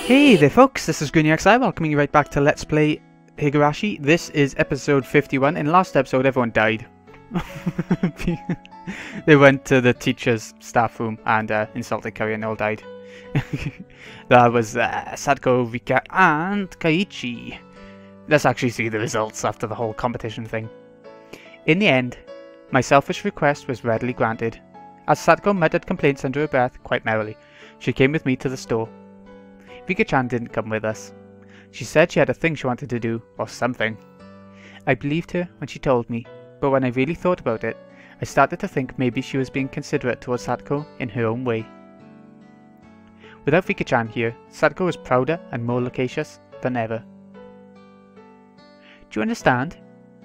Hey there folks, this is Housewives welcoming you right back to Let's Play Higurashi. This is episode 51. In the last episode everyone died. They went to the teacher's staff room and insulted Keiichi and all died. That was Satoko, Rika and Keiichi. Let's actually see the results after the whole competition thing. In the end, my selfish request was readily granted. As Satoko muttered complaints under her breath quite merrily, she came with me to the store. Rika-chan didn't come with us. She said she had a thing she wanted to do, or something. I believed her when she told me, but when I really thought about it, I started to think maybe she was being considerate towards Satoko in her own way. Without Rika-chan here, Satoko was prouder and more loquacious than ever. Do you understand?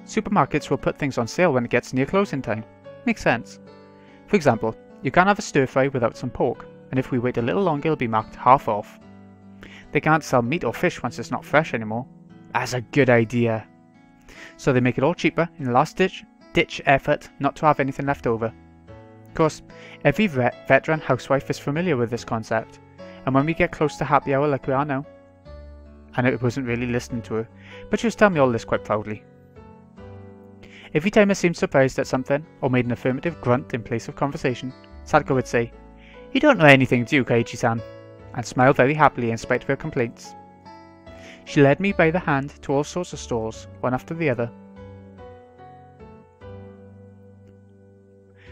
Supermarkets will put things on sale when it gets near closing time. Makes sense. For example, you can't have a stir-fry without some pork, and if we wait a little longer it'll be marked half off. They can't sell meat or fish once it's not fresh anymore. That's a good idea. So they make it all cheaper in the last ditch effort not to have anything left over. Of course, every veteran housewife is familiar with this concept, and when we get close to happy hour like we are now, and I wasn't really listening to her, but she was telling me all this quite proudly. Every time I seemed surprised at something, or made an affirmative grunt in place of conversation, Satoko would say, "You don't know anything, do you, Keiichi-san?" and smiled very happily in spite of her complaints. She led me by the hand to all sorts of stores, one after the other.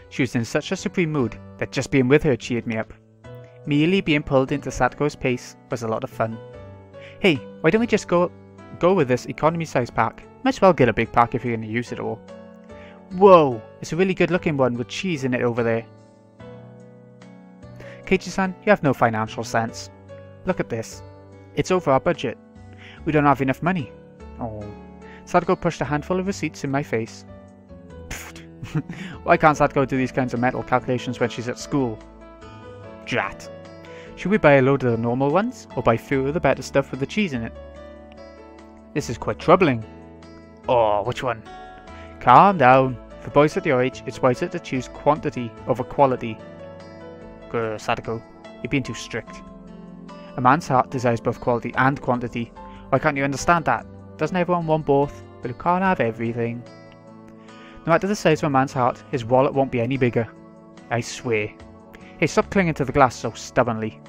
She was in such a supreme mood that just being with her cheered me up. Merely being pulled into Satoko's pace was a lot of fun. Hey, why don't we just go with this economy size pack? Might as well get a big pack if you're going to use it all. Whoa, it's a really good looking one with cheese in it over there. Keiichi-san, you have no financial sense. Look at this. It's over our budget. We don't have enough money. Oh. Satoko pushed a handful of receipts in my face. Why can't Satoko do these kinds of mental calculations when she's at school? Drat. Should we buy a load of the normal ones, or buy fewer of the better stuff with the cheese in it? This is quite troubling. Oh, which one? Calm down. For boys at your age, it's wiser to choose quantity over quality. Satoko, you're being too strict. A man's heart desires both quality and quantity. Why can't you understand that? Doesn't everyone want both? But you can't have everything. No matter the size of a man's heart, his wallet won't be any bigger. I swear. Hey, stop clinging to the glass so stubbornly.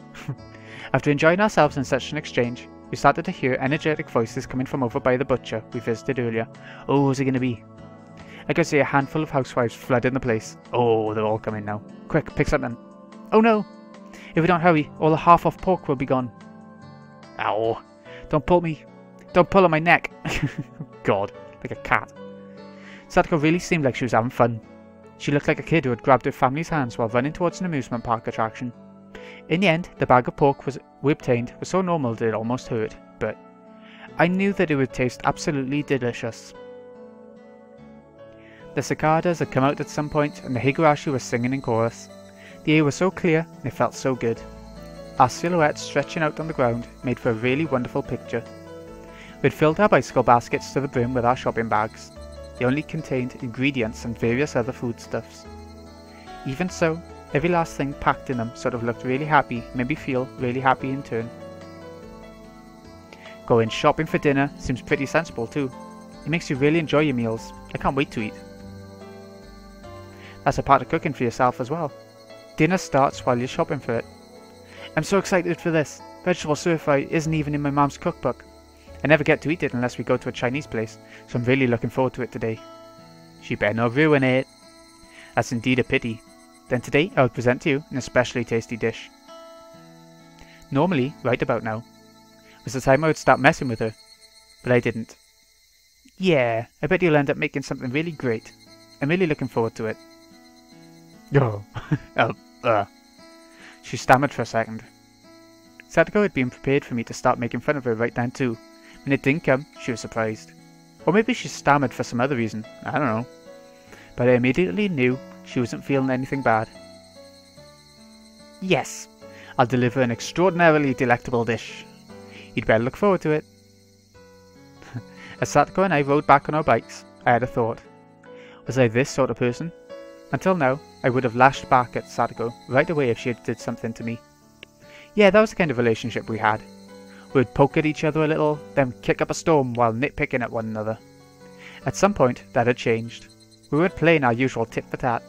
After enjoying ourselves in such an exchange, we started to hear energetic voices coming from over by the butcher we visited earlier. Oh, who's it gonna be? I could see a handful of housewives flooding the place. Oh, they're all coming now. Quick, pick something. Oh no! If we don't hurry, all the half-off pork will be gone. Ow! Don't pull me! Don't pull on my neck! God, like a cat. Satoko really seemed like she was having fun. She looked like a kid who had grabbed her family's hands while running towards an amusement park attraction. In the end, the bag of pork we obtained was so normal that it almost hurt, but I knew that it would taste absolutely delicious. The cicadas had come out at some point and the Higurashi was singing in chorus. The air was so clear and it felt so good. Our silhouettes stretching out on the ground made for a really wonderful picture. We had filled our bicycle baskets to the brim with our shopping bags. They only contained ingredients and various other foodstuffs. Even so, every last thing packed in them sort of looked really happy, made me feel really happy in turn. Going shopping for dinner seems pretty sensible too. It makes you really enjoy your meals. I can't wait to eat. That's a part of cooking for yourself as well. Dinner starts while you're shopping for it. I'm so excited for this. Vegetable stir-fry isn't even in my mom's cookbook. I never get to eat it unless we go to a Chinese place, so I'm really looking forward to it today. She better not ruin it. That's indeed a pity. Then today I will present to you an especially tasty dish. Normally, right about now, was the time I would start messing with her, but I didn't. Yeah, I bet you'll end up making something really great. I'm really looking forward to it. Oh, She stammered for a second. Satoko had been prepared for me to start making fun of her right then too. When it didn't come, she was surprised. Or maybe she stammered for some other reason, I don't know. But I immediately knew she wasn't feeling anything bad. Yes, I'll deliver an extraordinarily delectable dish. You'd better look forward to it. As Satoko and I rode back on our bikes, I had a thought. Was I this sort of person? Until now, I would have lashed back at Satoko right away if she had did something to me. Yeah, that was the kind of relationship we had. We would poke at each other a little, then kick up a storm while nitpicking at one another. At some point, that had changed. We would play in our usual tit-for-tat.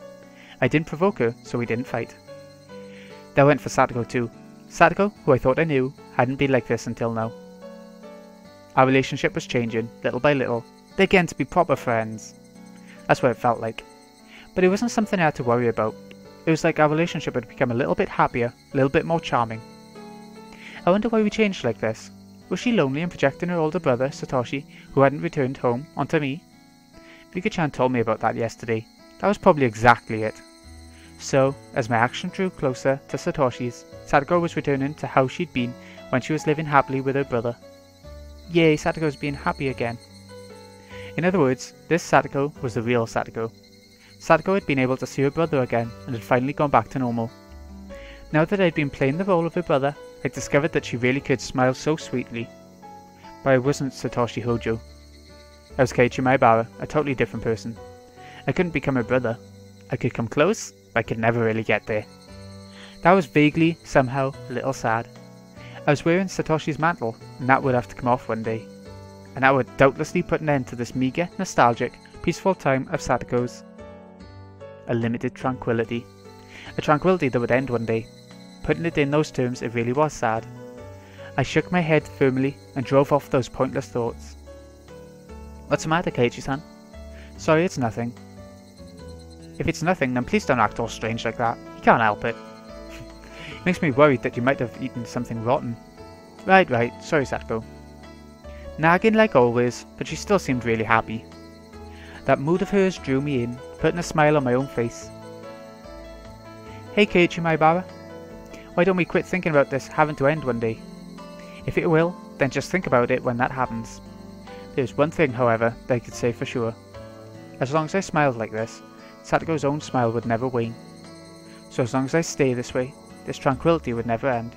I didn't provoke her, so we didn't fight. That went for Satoko too. Satoko, who I thought I knew, hadn't been like this until now. Our relationship was changing, little by little. They began to be proper friends. That's what it felt like. But it wasn't something I had to worry about. It was like our relationship had become a little bit happier, a little bit more charming. I wonder why we changed like this. Was she lonely and projecting her older brother, Satoshi, who hadn't returned home, onto me? Higurashi told me about that yesterday. That was probably exactly it. So, as my action drew closer to Satoshi's, Satoko was returning to how she'd been when she was living happily with her brother. Yay, Satoko's being happy again. In other words, this Satoko was the real Satoko. Satoko had been able to see her brother again and had finally gone back to normal. Now that I'd been playing the role of her brother, I discovered that she really could smile so sweetly. But I wasn't Satoshi Hojo. I was Keiichi and a totally different person. I couldn't become her brother. I could come close, but I could never really get there. That was vaguely, somehow, a little sad. I was wearing Satoshi's mantle, and that would have to come off one day. And that would doubtlessly put an end to this meagre, nostalgic, peaceful time of Satoko's. A limited tranquility. A tranquility that would end one day. Putting it in those terms, it really was sad. I shook my head firmly and drove off those pointless thoughts. What's the matter, Keiichi-san? Sorry, it's nothing. If it's nothing, then please don't act all strange like that. You can't help it. It makes me worried that you might have eaten something rotten. Right, sorry, Satoko. Nagging like always, but she still seemed really happy. That mood of hers drew me in, putting a smile on my own face. Hey Keiichi Maibara, why don't we quit thinking about this having to end one day? If it will, then just think about it when that happens. There's one thing, however, that I could say for sure. As long as I smiled like this, Satoko's own smile would never wane. So as long as I stay this way, this tranquility would never end.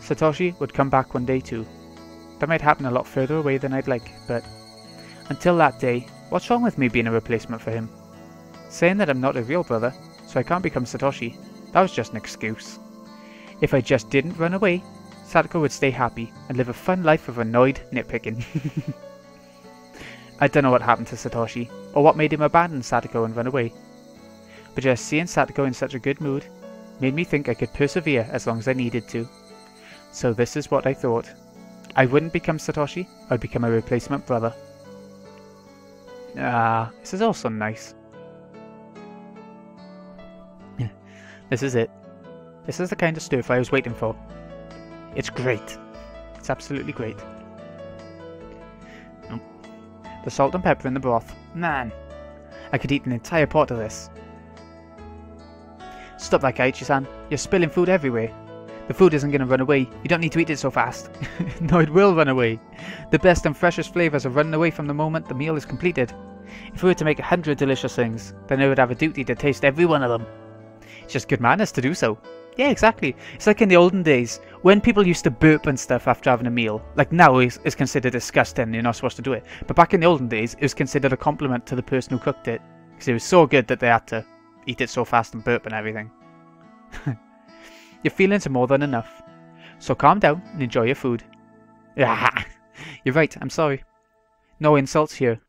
Satoshi would come back one day too. That might happen a lot further away than I'd like, but until that day, what's wrong with me being a replacement for him? Saying that I'm not a real brother, so I can't become Satoshi, that was just an excuse. If I just didn't run away, Satoko would stay happy and live a fun life of annoyed nitpicking. I don't know what happened to Satoshi, or what made him abandon Satoko and run away. But just seeing Satoko in such a good mood made me think I could persevere as long as I needed to. So this is what I thought. I wouldn't become Satoshi, I'd become a replacement brother. Ah, this is also nice. This is it. This is the kind of stir-fry I was waiting for. It's great. It's absolutely great. The salt and pepper in the broth. Man, I could eat an entire pot of this. Stop that, Keiichi-san. You're spilling food everywhere. The food isn't going to run away. You don't need to eat it so fast. No, it will run away. The best and freshest flavours are running away from the moment the meal is completed. If we were to make 100 delicious things, then I would have a duty to taste every one of them. It's just good manners to do so. Yeah, exactly. It's like in the olden days, when people used to burp and stuff after having a meal. Like now it's considered disgusting, you're not supposed to do it. But back in the olden days, it was considered a compliment to the person who cooked it. Because it was so good that they had to eat it so fast and burp and everything. Your feelings are more than enough. So calm down and enjoy your food. You're right, I'm sorry. No insults here.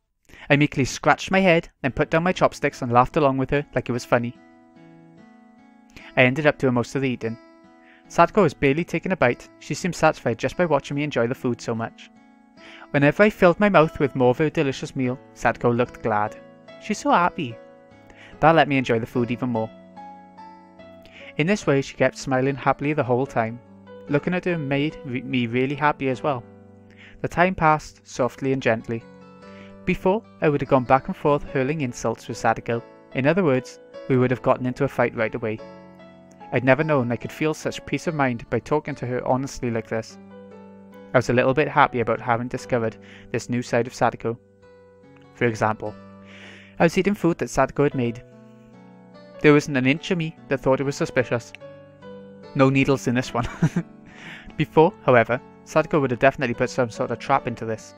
I meekly scratched my head, then put down my chopsticks and laughed along with her like it was funny. I ended up doing most of the eating. Satoko was barely taking a bite. She seemed satisfied just by watching me enjoy the food so much. Whenever I filled my mouth with more of her delicious meal, Satoko looked glad. She's so happy. That let me enjoy the food even more. In this way, she kept smiling happily the whole time. Looking at her made me really happy as well. The time passed softly and gently. Before, I would have gone back and forth hurling insults with Satoko. In other words, we would have gotten into a fight right away. I'd never known I could feel such peace of mind by talking to her honestly like this. I was a little bit happy about having discovered this new side of Satoko. For example, I was eating food that Satoko had made. There wasn't an inch of me that thought it was suspicious. No needles in this one. Before, however, Satoko would have definitely put some sort of trap into this.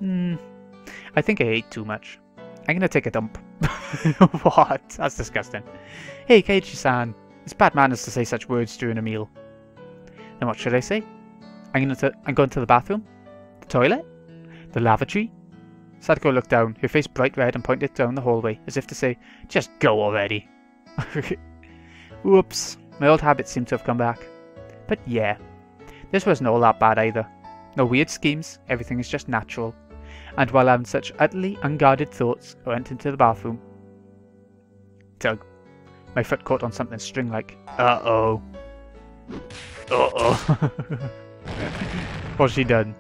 I think I ate too much. I'm gonna take a dump. What? That's disgusting. Hey, Keiichi-san. It's bad manners to say such words during a meal. Then what should I say? I'm going to the bathroom? The toilet? The lavatory? Satoko looked down, her face bright red, and pointed down the hallway, as if to say, just go already. Whoops, my old habits seem to have come back. But yeah, this wasn't all that bad either. No weird schemes, everything is just natural. And while having such utterly unguarded thoughts, I went into the bathroom. Tug. My foot caught on something string-like. Uh-oh. Uh-oh. What's she done?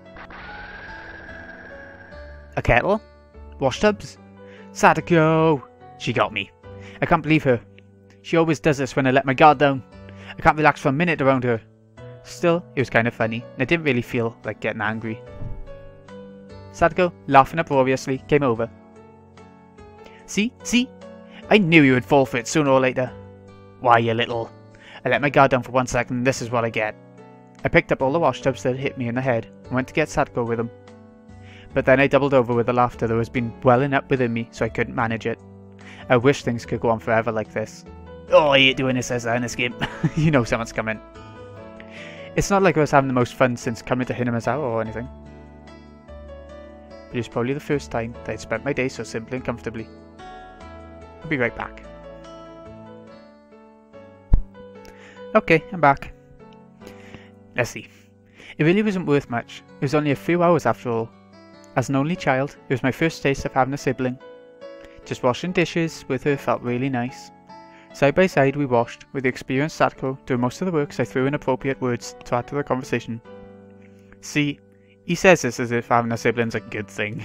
A kettle? Wash tubs? Satoko! She got me. I can't believe her. She always does this when I let my guard down. I can't relax for a minute around her. Still, it was kind of funny, and I didn't really feel like getting angry. Satoko, laughing uproariously, came over. See? See? I knew you would fall for it sooner or later. Why, you little... I let my guard down for 1 second and this is what I get. I picked up all the wash tubs that had hit me in the head and went to get Satoko with them. But then I doubled over with the laughter that was been welling up within me, so I couldn't manage it. I wish things could go on forever like this. Oh, I hate doing this as an escape. You know someone's coming. It's not like I was having the most fun since coming to Hinama's or anything. But it was probably the first time that I'd spent my day so simply and comfortably. I'll be right back. Okay, I'm back. Let's see. It really wasn't worth much. It was only a few hours after all. As an only child, it was my first taste of having a sibling. Just washing dishes with her felt really nice. Side by side we washed, with the experienced Satoko doing most of the work, so I threw in appropriate words to add to the conversation. See, he says this as if having a sibling's a good thing.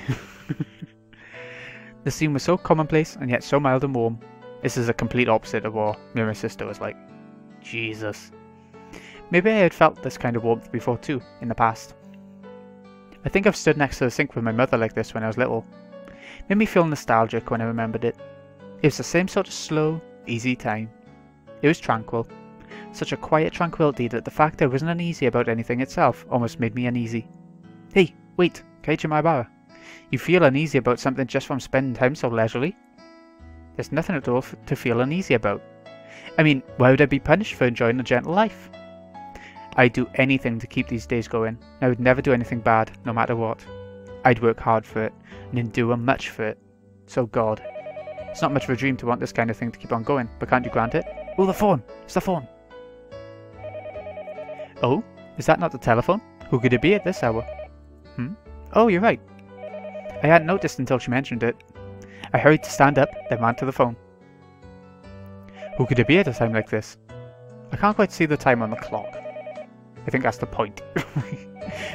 The scene was so commonplace and yet so mild and warm. This is a complete opposite of what me and my sister was like. Jesus. Maybe I had felt this kind of warmth before too, in the past. I think I've stood next to the sink with my mother like this when I was little. It made me feel nostalgic when I remembered it. It was the same sort of slow, easy time. It was tranquil. Such a quiet tranquility that the fact I wasn't uneasy about anything itself almost made me uneasy. Hey, wait, Keiichi and Satoko. You feel uneasy about something just from spending time so leisurely? There's nothing at all to feel uneasy about. I mean, why would I be punished for enjoying a gentle life? I'd do anything to keep these days going. I would never do anything bad, no matter what. I'd work hard for it, and endure much for it. So God. It's not much of a dream to want this kind of thing to keep on going, but can't you grant it? Oh, the phone! It's the phone! Oh? Is that not the telephone? Who could it be at this hour? Oh, you're right. I hadn't noticed until she mentioned it. I hurried to stand up, then ran to the phone. Who could it be at a time like this? I can't quite see the time on the clock. I think that's the point.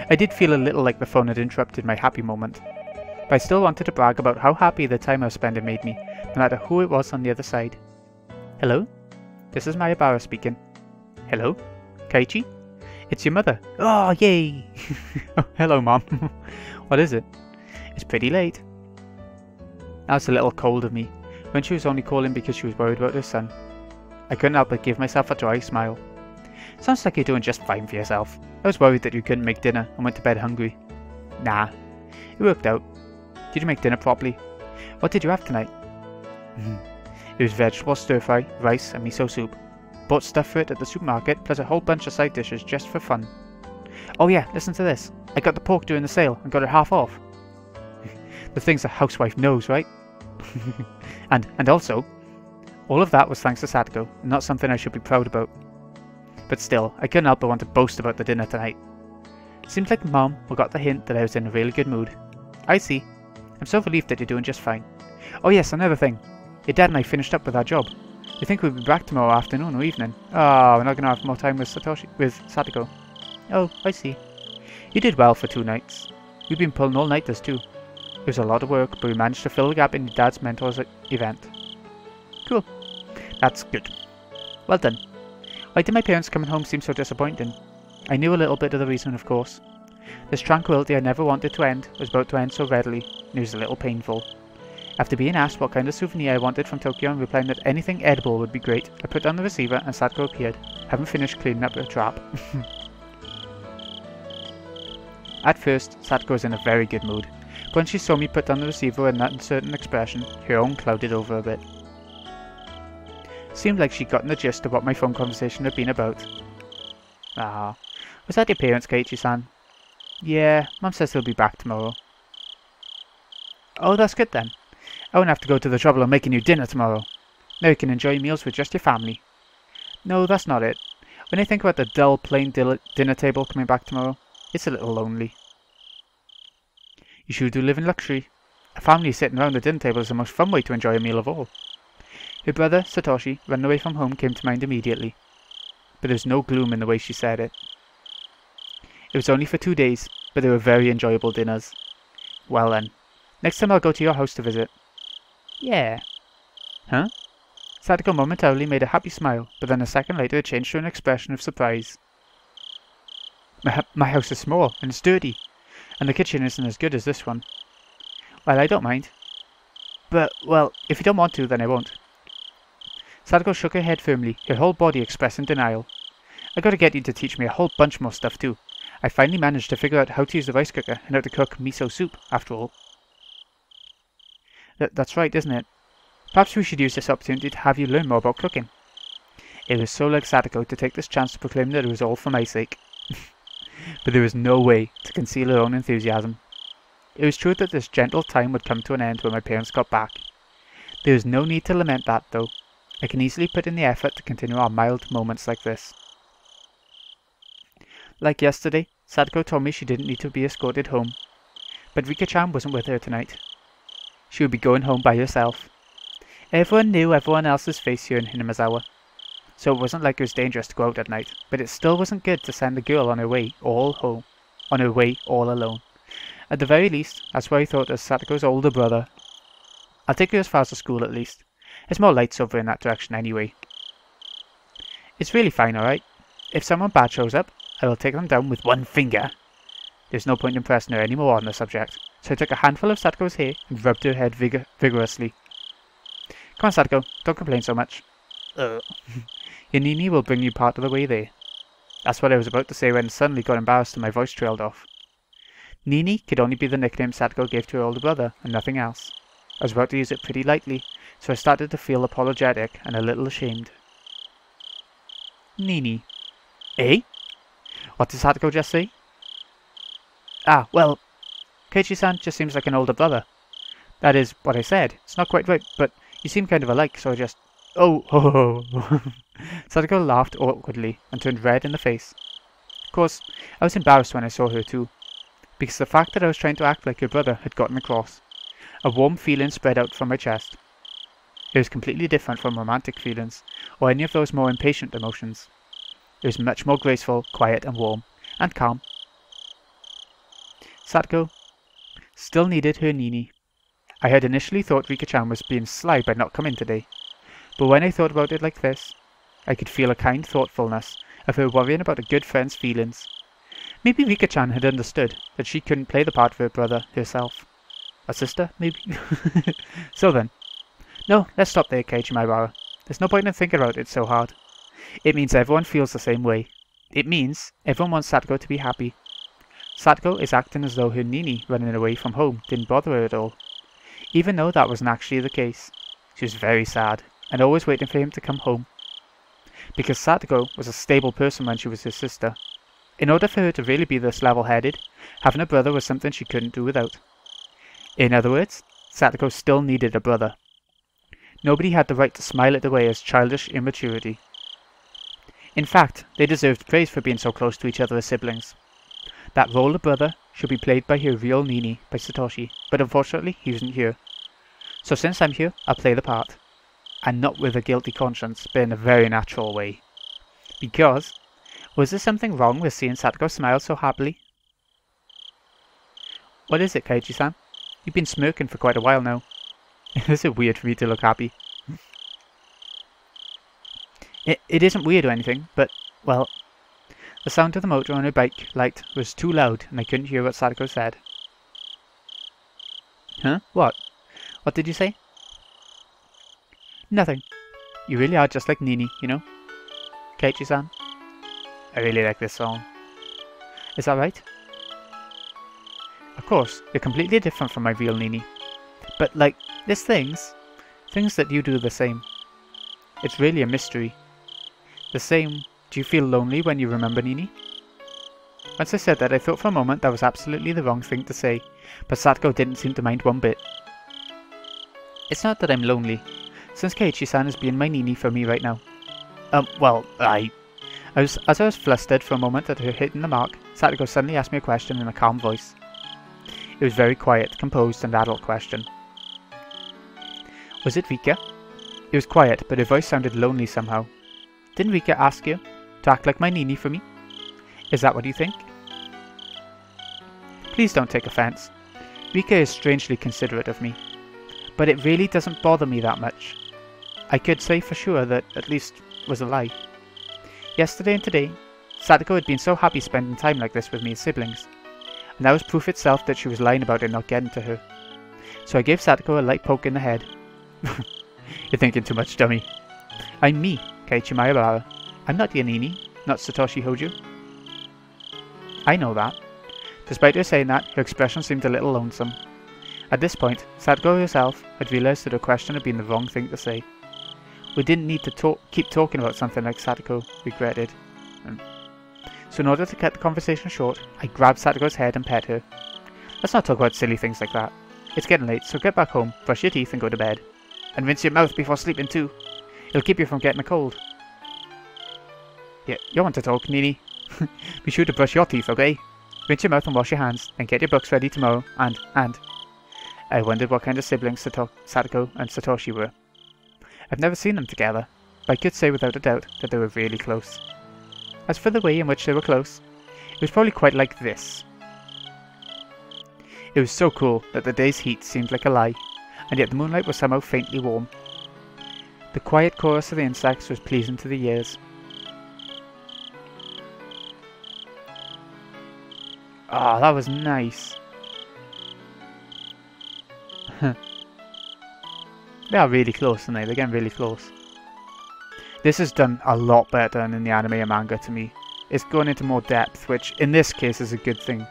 I did feel a little like the phone had interrupted my happy moment. But I still wanted to brag about how happy the time I was spending made me, no matter who it was on the other side. Hello? This is Mayabara speaking. Hello? Keiichi? It's your mother. Oh, yay! Oh, hello, Mom. What is it? It's pretty late. That was a little cold of me, when she was only calling because she was worried about her son. I couldn't help but give myself a dry smile. Sounds like you're doing just fine for yourself. I was worried that you couldn't make dinner and went to bed hungry. Nah, it worked out. Did you make dinner properly? What did you have tonight? It was vegetable stir-fry, rice and miso soup. Bought stuff for it at the supermarket, plus a whole bunch of side dishes just for fun. Oh yeah, listen to this. I got the pork during the sale and got it half off. The things a housewife knows, right? and also, all of that was thanks to Satoko, not something I should be proud about. But still, I couldn't help but want to boast about the dinner tonight. Seems like Mom got the hint that I was in a really good mood. I see. I'm so relieved that you're doing just fine. Oh yes, another thing. Your dad and I finished up with our job. We think we'll be back tomorrow afternoon or evening. Oh, we're not going to have more time with Satoko. Oh, I see. You did well for 2 nights. We've been pulling all-nighters too. It was a lot of work, but we managed to fill the gap in your dad's mentor's event. Cool. That's good. Well done. Why did my parents coming home seem so disappointing? I knew a little bit of the reason, of course. This tranquility I never wanted to end was about to end so readily, and it was a little painful. After being asked what kind of souvenir I wanted from Tokyo and replying that anything edible would be great, I put down the receiver and Satoko appeared, having finished cleaning up her trap. At first, Satoko was in a very good mood, but when she saw me put down the receiver with that uncertain expression, her own clouded over a bit. Seemed like she'd gotten the gist of what my phone conversation had been about. Ah, Was that your parents, Keiichi-san? Yeah, Mum says he'll be back tomorrow. Oh, that's good then. I won't have to go to the trouble of making you dinner tomorrow. Now you can enjoy meals with just your family. No, that's not it. When I think about the dull, plain dinner table coming back tomorrow, it's a little lonely. You sure do live in luxury. A family sitting around the dinner table is the most fun way to enjoy a meal of all. Her brother, Satoshi, running away from home came to mind immediately. But there was no gloom in the way she said it. It was only for 2 days, but they were very enjoyable dinners. Well then, next time I'll go to your house to visit. Yeah. Huh? Satoko momentarily made a happy smile, but then a second later it changed to an expression of surprise. My house is small, and it's dirty, and the kitchen isn't as good as this one. Well, I don't mind. But, well, if you don't want to, then I won't. Satoko shook her head firmly, her whole body expressing denial. I gotta get you to teach me a whole bunch more stuff too. I finally managed to figure out how to use the rice cooker and how to cook miso soup, after all. That's right, isn't it? Perhaps we should use this opportunity to have you learn more about cooking. It was so like Satoko to take this chance to proclaim that it was all for my sake. But there was no way to conceal her own enthusiasm. It was true that this gentle time would come to an end when my parents got back. There is no need to lament that, though. I can easily put in the effort to continue our mild moments like this. Like yesterday, Satoko told me she didn't need to be escorted home. But Rika-chan wasn't with her tonight. She would be going home by herself. Everyone knew everyone else's face here in Hinamazawa, so it wasn't like it was dangerous to go out at night, but it still wasn't good to send the girl on her way all alone. At the very least, that's what I thought as Satoko's older brother. I'll take her as far as the school at least. There's more lights over in that direction anyway. It's really fine, alright? If someone bad shows up, I will take them down with one finger. There's no point in pressing her anymore on the subject, so I took a handful of Satoko's hair and rubbed her head vigorously. Come on, Satoko, don't complain so much. Your Nini will bring you part of the way there. That's what I was about to say when suddenly got embarrassed and my voice trailed off. Nini could only be the nickname Satoko gave to her older brother, and nothing else. I was about to use it pretty lightly, so I started to feel apologetic and a little ashamed. Nini. Eh? What did Satoko just say? Ah, well, Keiichi-san just seems like an older brother. That is what I said. It's not quite right, but you seem kind of alike, so I just... Oh, ho, ho, ho. Satoko laughed awkwardly and turned red in the face. Of course, I was embarrassed when I saw her too, because the fact that I was trying to act like her brother had gotten across. A warm feeling spread out from my chest. It was completely different from romantic feelings, or any of those more impatient emotions. It was much more graceful, quiet and warm, and calm. Satoko still needed her Nini. I had initially thought Rika-chan was being sly by not coming today, but when I thought about it like this, I could feel a kind thoughtfulness of her worrying about a good friend's feelings. Maybe Rika-chan had understood that she couldn't play the part of her brother herself. A sister, maybe? So then. No, let's stop there, Keiichi Maibara. There's no point in thinking about it so hard. It means everyone feels the same way. It means everyone wants Satoko to be happy. Satoko is acting as though her Nini running away from home didn't bother her at all. Even though that wasn't actually the case. She was very sad, and always waiting for him to come home. Because Satoko was a stable person when she was his sister. In order for her to really be this level-headed, having a brother was something she couldn't do without. In other words, Satoko still needed a brother. Nobody had the right to smile it away as childish immaturity. In fact, they deserved praise for being so close to each other as siblings. That role of brother should be played by her real Nini, by Satoshi, but unfortunately he wasn't here. So since I'm here, I'll play the part. And not with a guilty conscience, but in a very natural way. Because, was there something wrong with seeing Satoko smile so happily? What is it, Keiichi-san? You've been smirking for quite a while now. Is it weird for me to look happy? It isn't weird or anything, but, well, the sound of the motor on her bike light was too loud and I couldn't hear what Satoko said. Huh? What? What did you say? Nothing. You really are just like Nini, you know? Keiichi-san? I really like this song. Is that right? Of course, you're completely different from my real Nini. But, like, there's things that you do the same. It's really a mystery. The same, do you feel lonely when you remember Nini? Once I said that, I thought for a moment that was absolutely the wrong thing to say, but Satoko didn't seem to mind one bit. It's not that I'm lonely, since Keiichi-san is being my nini for me right now. Well, as I was flustered for a moment at her hitting the mark, Satoko suddenly asked me a question in a calm voice. It was very quiet, composed, and adult question. Was it Rika? It was quiet, but her voice sounded lonely somehow. Didn't Rika ask you to act like my nini for me? Is that what you think? Please don't take offense. Rika is strangely considerate of me, but it really doesn't bother me that much. I could say for sure that at least was a lie. Yesterday and today, Satoko had been so happy spending time like this with me as siblings, and that was proof itself that she was lying about it not getting to her. So I gave Satoko a light poke in the head. You're thinking too much, dummy. I'm me, Keiichi Maebara. I'm not your nini, not Satoshi Hojo. I know that. Despite her saying that, her expression seemed a little lonesome. At this point, Satoko herself had realised that her question had been the wrong thing to say. We didn't need to keep talking about something like Satoko regretted. So in order to cut the conversation short, I grabbed Satoko's head and pet her. Let's not talk about silly things like that. It's getting late, so get back home, brush your teeth and go to bed. And rinse your mouth before sleeping too. It'll keep you from getting a cold. Yeah, you want to talk, Nini? Be sure to brush your teeth, okay? Rinse your mouth and wash your hands, and get your books ready tomorrow, and... I wondered what kind of siblings Satoko and Satoshi were. I've never seen them together, but I could say without a doubt that they were really close. As for the way in which they were close, it was probably quite like this. It was so cool that the day's heat seemed like a lie, and yet the moonlight was somehow faintly warm. The quiet chorus of the insects was pleasing to the ears. Ah, that was nice. They are really close, aren't they? They're getting really close. This is done a lot better than in the anime and manga to me. It's going into more depth, which in this case is a good thing.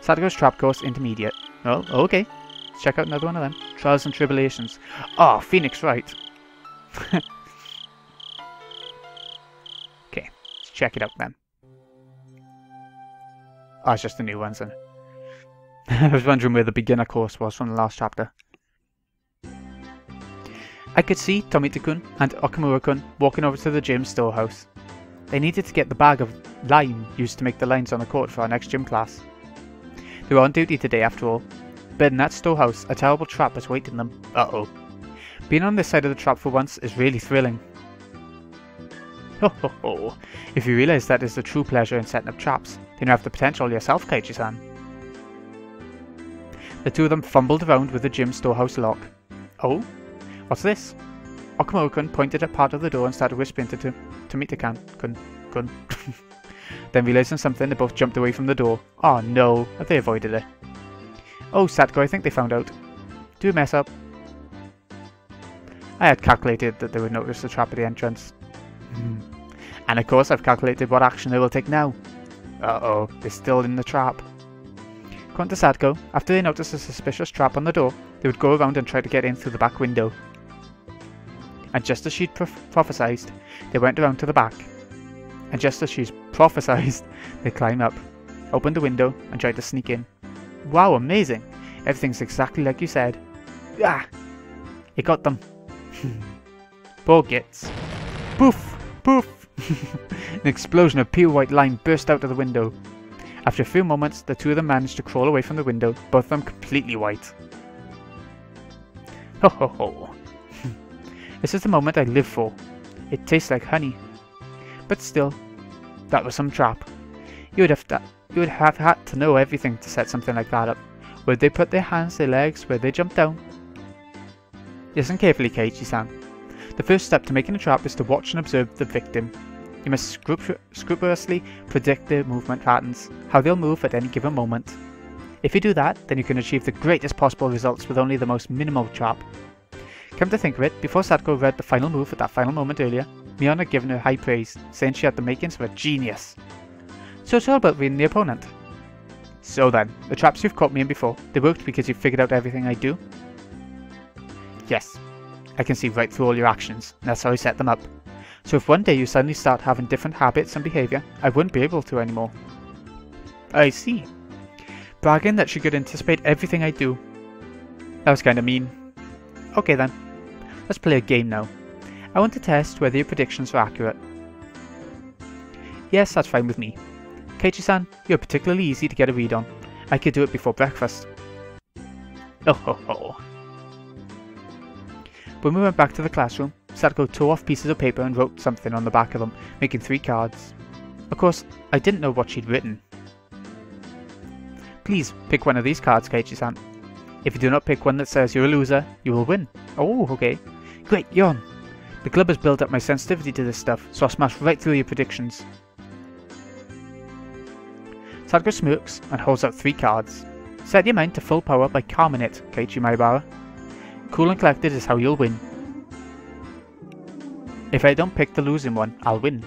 Satoko's Trap Course Intermediate. Oh, okay. Let's check out another one of them. Trials and Tribulations. Oh, Phoenix Wright. Okay, let's check it out then. Oh, it's just the new ones then. I was wondering where the beginner course was from the last chapter. I could see Tomita-kun and Okamura-kun walking over to the gym storehouse. They needed to get the bag of lime used to make the lines on the court for our next gym class. They were on duty today after all, but in that storehouse a terrible trap was waiting them. Uh-oh. Being on this side of the trap for once is really thrilling. Ho ho ho. If you realise that is the true pleasure in setting up traps, then you have the potential yourself, Keiichi-san. The two of them fumbled around with the gym storehouse lock. Oh? What's this? Okamura-kun pointed at part of the door and started whispering to Tomita-kun. Then realising something, they both jumped away from the door. Oh no, they avoided it. Oh, Satoko, I think they found out. Do mess up. I had calculated that they would notice the trap at the entrance. And of course I've calculated what action they will take now. Uh-oh, they're still in the trap. According to Satoko, after they noticed a suspicious trap on the door, they would go around and try to get in through the back window. And just as she'd prophesied, they went around to the back. And just as she's prophesied, they climb up, opened the window and tried to sneak in. Wow, amazing! Everything's exactly like you said. Ah! It got them. Poor gits. Poof! Poof! An explosion of pure white lime burst out of the window. After a few moments, the two of them managed to crawl away from the window, both of them completely white. Ho ho ho! This is the moment I live for. It tastes like honey. But still, that was some trap. You would have had to know everything to set something like that up. Would they put their hands, their legs, where they jump down? Listen carefully, Keiichi-san. The first step to making a trap is to watch and observe the victim. You must scrupulously predict their movement patterns, how they'll move at any given moment. If you do that, then you can achieve the greatest possible results with only the most minimal trap. Come to think of it, before Satoko read the final move at that final moment earlier, Mion had given her high praise, saying she had the makings of a genius. So it's all about reading the opponent. So then, the traps you've caught me in before, they worked because you figured out everything I do? Yes. I can see right through all your actions, and that's how I set them up. So if one day you suddenly start having different habits and behaviour, I wouldn't be able to anymore. I see. Bragging that she could anticipate everything I do. That was kinda mean. Okay then. Let's play a game now. I want to test whether your predictions are accurate. Yes, that's fine with me. Keiichi-san, you're particularly easy to get a read on. I could do it before breakfast. Oh ho ho. When we went back to the classroom, Satoko tore off pieces of paper and wrote something on the back of them, making 3 cards. Of course, I didn't know what she'd written. Please, pick one of these cards, Keiichi-san. If you do not pick one that says you're a loser, you will win. Oh, okay. Great, you're on. The club has built up my sensitivity to this stuff, so I'll smash right through your predictions. Satoko smirks and holds out 3 cards. Set your mind to full power by calming it, Keiichi Maibara. Cool and collected is how you'll win. If I don't pick the losing one, I'll win.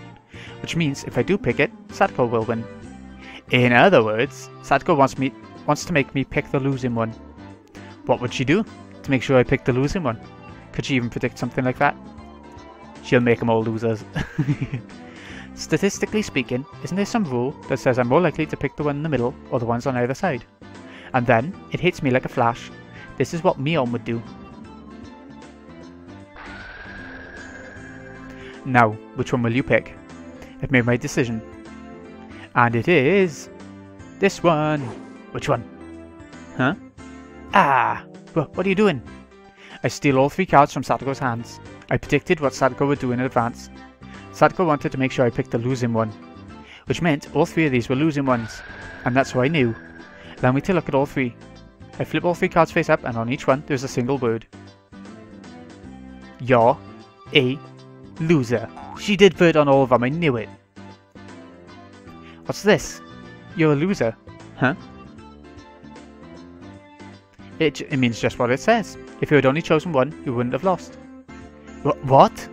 Which means if I do pick it, Satoko will win. In other words, Satoko wants to make me pick the losing one. What would she do to make sure I pick the losing one? Could she even predict something like that? She'll make them all losers. Statistically speaking, isn't there some rule that says I'm more likely to pick the one in the middle or the ones on either side? And then, it hits me like a flash. This is what Mion would do. Now, which one will you pick? I've made my decision. And it is... this one! Which one? Huh? Ah! What are you doing? I steal all 3 cards from Satoko's hands. I predicted what Satoko would do in advance. Satoko wanted to make sure I picked the losing one, which meant all 3 of these were losing ones, and that's how I knew. Allow me to look at all 3. I flip all 3 cards face up, and on each one there's a single word. You're a loser. She did vert on all of them, I knew it. What's this? You're a loser. Huh? It means just what it says. If you had only chosen one, you wouldn't have lost. What?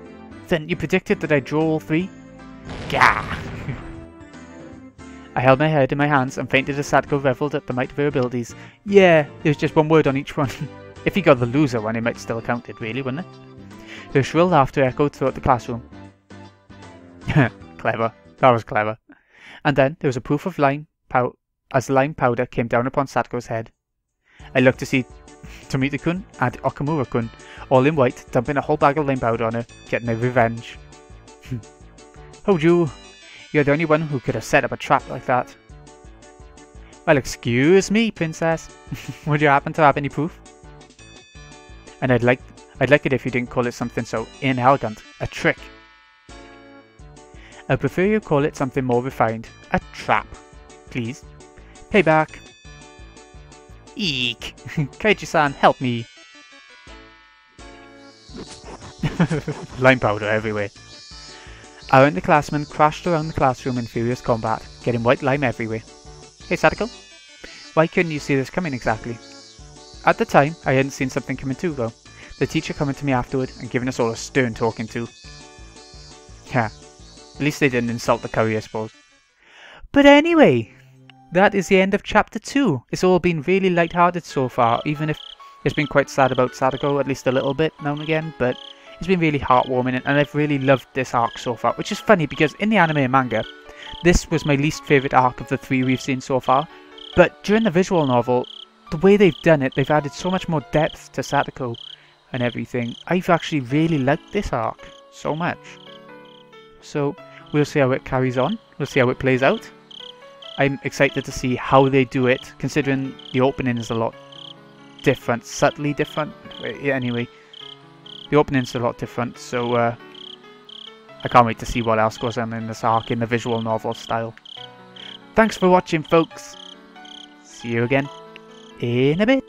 Then you predicted that I'd draw all 3? Gah! I held my head in my hands and fainted as Satoko revelled at the might of her abilities. Yeah, there's just one word on each one. If he got the loser one, it might still have counted, really, wouldn't it? Their shrill laughter echoed throughout the classroom. Clever. That was clever. And then there was a poof of lime as lime powder came down upon Satoko's head. I looked to see Tomita-kun and Okamura-kun, all in white, dumping a whole bag of lime powder on her, getting their revenge. Hoju, you're the only one who could have set up a trap like that. Well, excuse me, princess. Would you happen to have any proof? And I'd like it if you didn't call it something so inelegant, a trick. I prefer you call it something more refined, a trap. Please. Payback. Eek! Keiichi-san, help me! Lime powder everywhere. Our underclassmen crashed around the classroom in furious combat, getting white lime everywhere. Hey Satoko, why couldn't you see this coming exactly? At the time, I hadn't seen something coming too though. The teacher coming to me afterward and giving us all a stern talking to. Yeah, at least they didn't insult the curry, I suppose. But anyway, that is the end of chapter 2. It's all been really light-hearted so far, even if it's been quite sad about Satoko, at least a little bit now and again, but it's been really heartwarming and I've really loved this arc so far, which is funny because in the anime and manga, this was my least favourite arc of the 3 we've seen so far, but during the visual novel, the way they've done it, they've added so much more depth to Satoko and everything. I've actually really liked this arc so much. So we'll see how it carries on, we'll see how it plays out. I'm excited to see how they do it, considering the opening is a lot different, subtly different. Anyway, the opening's a lot different, so I can't wait to see what else goes on in this arc in the visual novel style. Thanks for watching, folks. See you again in a bit.